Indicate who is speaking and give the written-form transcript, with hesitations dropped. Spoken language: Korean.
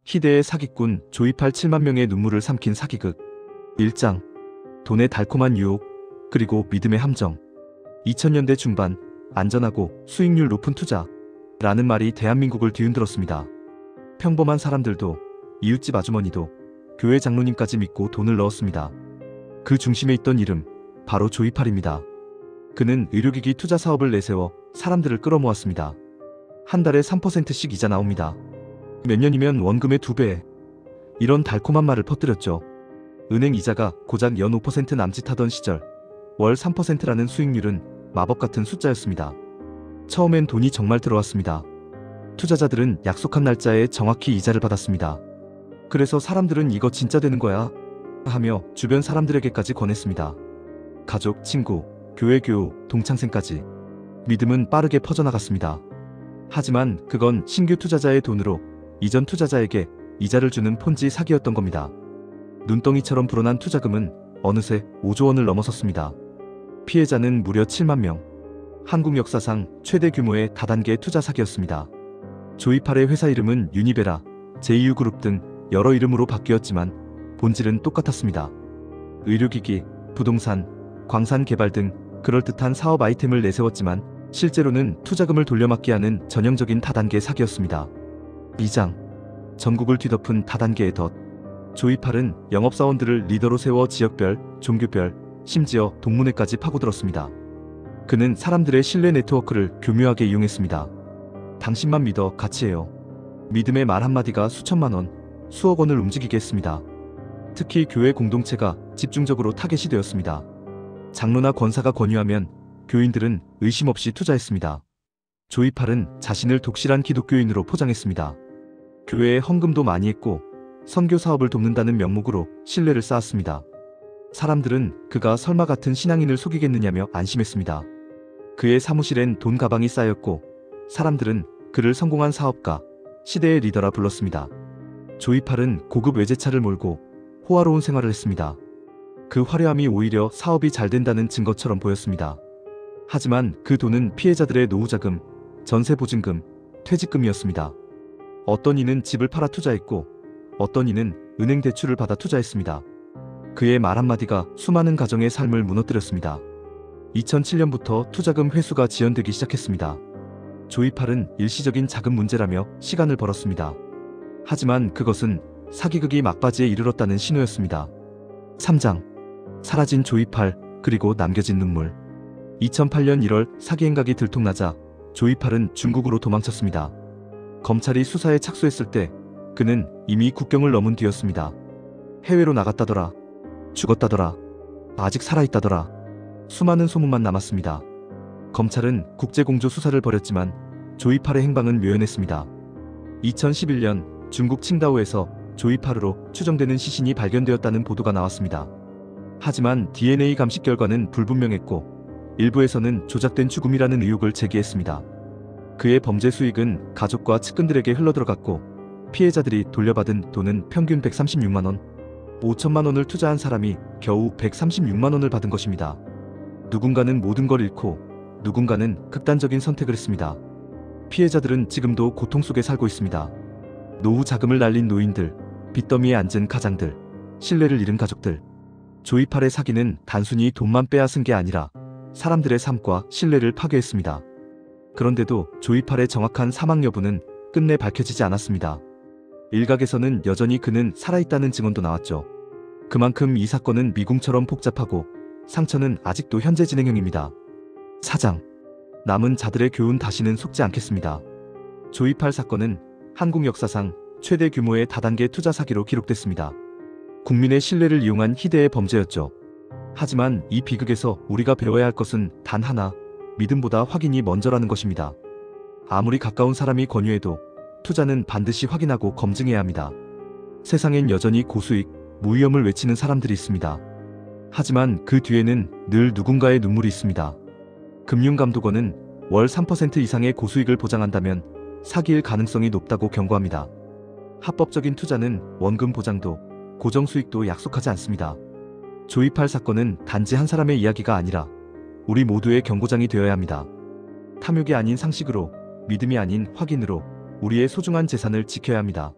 Speaker 1: 희대의 사기꾼 조이팔 7만 명의 눈물을 삼킨 사기극 1장 돈의 달콤한 유혹 그리고 믿음의 함정. 2000년대 중반 안전하고 수익률 높은 투자라는 말이 대한민국을 뒤흔들었습니다. 평범한 사람들도 이웃집 아주머니도 교회 장로님까지 믿고 돈을 넣었습니다. 그 중심에 있던 이름 바로 조이팔입니다. 그는 의료기기 투자 사업을 내세워 사람들을 끌어모았습니다. 한 달에 3%씩 이자 나옵니다. 몇 년이면 원금의 2배. 이런 달콤한 말을 퍼뜨렸죠. 은행 이자가 고작 연 5% 남짓하던 시절 월 3%라는 수익률은 마법 같은 숫자였습니다. 처음엔 돈이 정말 들어왔습니다. 투자자들은 약속한 날짜에 정확히 이자를 받았습니다. 그래서 사람들은 이거 진짜 되는 거야 하며 주변 사람들에게까지 권했습니다. 가족, 친구, 교회 교우, 동창생까지. 믿음은 빠르게 퍼져나갔습니다. 하지만 그건 신규 투자자의 돈으로 이전 투자자에게 이자를 주는 폰지 사기였던 겁니다. 눈덩이처럼 불어난 투자금은 어느새 5조 원을 넘어섰습니다. 피해자는 무려 7만 명. 한국 역사상 최대 규모의 다단계 투자 사기였습니다. 조이팔의 회사 이름은 유니베라, 제이유그룹 등 여러 이름으로 바뀌었지만 본질은 똑같았습니다. 의료기기, 부동산, 광산 개발 등 그럴듯한 사업 아이템을 내세웠지만 실제로는 투자금을 돌려막기 하는 전형적인 다단계 사기였습니다. 2장 전국을 뒤덮은 다단계의 덫. 조이팔은 영업사원들을 리더로 세워 지역별, 종교별, 심지어 동문회까지 파고들었습니다. 그는 사람들의 신뢰 네트워크를 교묘하게 이용했습니다. 당신만 믿어 같이 해요. 믿음의 말 한마디가 수천만 원, 수억 원을 움직이게 했습니다. 특히 교회 공동체가 집중적으로 타겟이 되었습니다. 장로나 권사가 권유하면 교인들은 의심 없이 투자했습니다. 조이팔은 자신을 독실한 기독교인으로 포장했습니다. 교회에 헌금도 많이 했고 선교 사업을 돕는다는 명목으로 신뢰를 쌓았습니다. 사람들은 그가 설마 같은 신앙인을 속이겠느냐며 안심했습니다. 그의 사무실엔 돈 가방이 쌓였고 사람들은 그를 성공한 사업가, 시대의 리더라 불렀습니다. 조이팔은 고급 외제차를 몰고 호화로운 생활을 했습니다. 그 화려함이 오히려 사업이 잘 된다는 증거처럼 보였습니다. 하지만 그 돈은 피해자들의 노후자금, 전세보증금, 퇴직금이었습니다. 어떤 이는 집을 팔아 투자했고 어떤 이는 은행 대출을 받아 투자했습니다. 그의 말 한마디가 수많은 가정의 삶을 무너뜨렸습니다. 2007년부터 투자금 회수가 지연되기 시작했습니다. 조이팔은 일시적인 자금 문제라며 시간을 벌었습니다. 하지만 그것은 사기극이 막바지에 이르렀다는 신호였습니다. 3장 사라진 조이팔 그리고 남겨진 눈물. 2008년 1월 사기 행각이 들통나자 조이팔은 중국으로 도망쳤습니다. 검찰이 수사에 착수했을 때 그는 이미 국경을 넘은 뒤였습니다. 해외로 나갔다더라. 죽었다더라. 아직 살아있다더라. 수많은 소문만 남았습니다. 검찰은 국제공조 수사를 벌였지만 조이팔의 행방은 묘연했습니다. 2011년 중국 칭다오에서 조이팔으로 추정되는 시신이 발견되었다는 보도가 나왔습니다. 하지만 DNA 감식 결과는 불분명했고 일부에서는 조작된 죽음이라는 의혹을 제기했습니다. 그의 범죄 수익은 가족과 측근들에게 흘러들어갔고 피해자들이 돌려받은 돈은 평균 136만 원, 5천만 원을 투자한 사람이 겨우 136만 원을 받은 것입니다. 누군가는 모든 걸 잃고 누군가는 극단적인 선택을 했습니다. 피해자들은 지금도 고통 속에 살고 있습니다. 노후 자금을 날린 노인들, 빚더미에 앉은 가장들, 신뢰를 잃은 가족들. 조이팔의 사기는 단순히 돈만 빼앗은 게 아니라 사람들의 삶과 신뢰를 파괴했습니다. 그런데도 조이팔의 정확한 사망 여부는 끝내 밝혀지지 않았습니다. 일각에서는 여전히 그는 살아있다는 증언도 나왔죠. 그만큼 이 사건은 미궁처럼 복잡하고 상처는 아직도 현재 진행형입니다. 4장 남은 자들의 교훈. 다시는 속지 않겠습니다. 조이팔 사건은 한국 역사상 최대 규모의 다단계 투자 사기로 기록됐습니다. 국민의 신뢰를 이용한 희대의 범죄였죠. 하지만 이 비극에서 우리가 배워야 할 것은 단 하나, 믿음보다 확인이 먼저라는 것입니다. 아무리 가까운 사람이 권유해도 투자는 반드시 확인하고 검증해야 합니다. 세상엔 여전히 고수익, 무위험을 외치는 사람들이 있습니다. 하지만 그 뒤에는 늘 누군가의 눈물이 있습니다. 금융감독원은 월 3% 이상의 고수익을 보장한다면 사기일 가능성이 높다고 경고합니다. 합법적인 투자는 원금 보장도 고정수익도 약속하지 않습니다. 조이팔 사건은 단지 한 사람의 이야기가 아니라 우리 모두의 경고장이 되어야 합니다. 탐욕이 아닌 상식으로, 믿음이 아닌 확인으로 우리의 소중한 재산을 지켜야 합니다.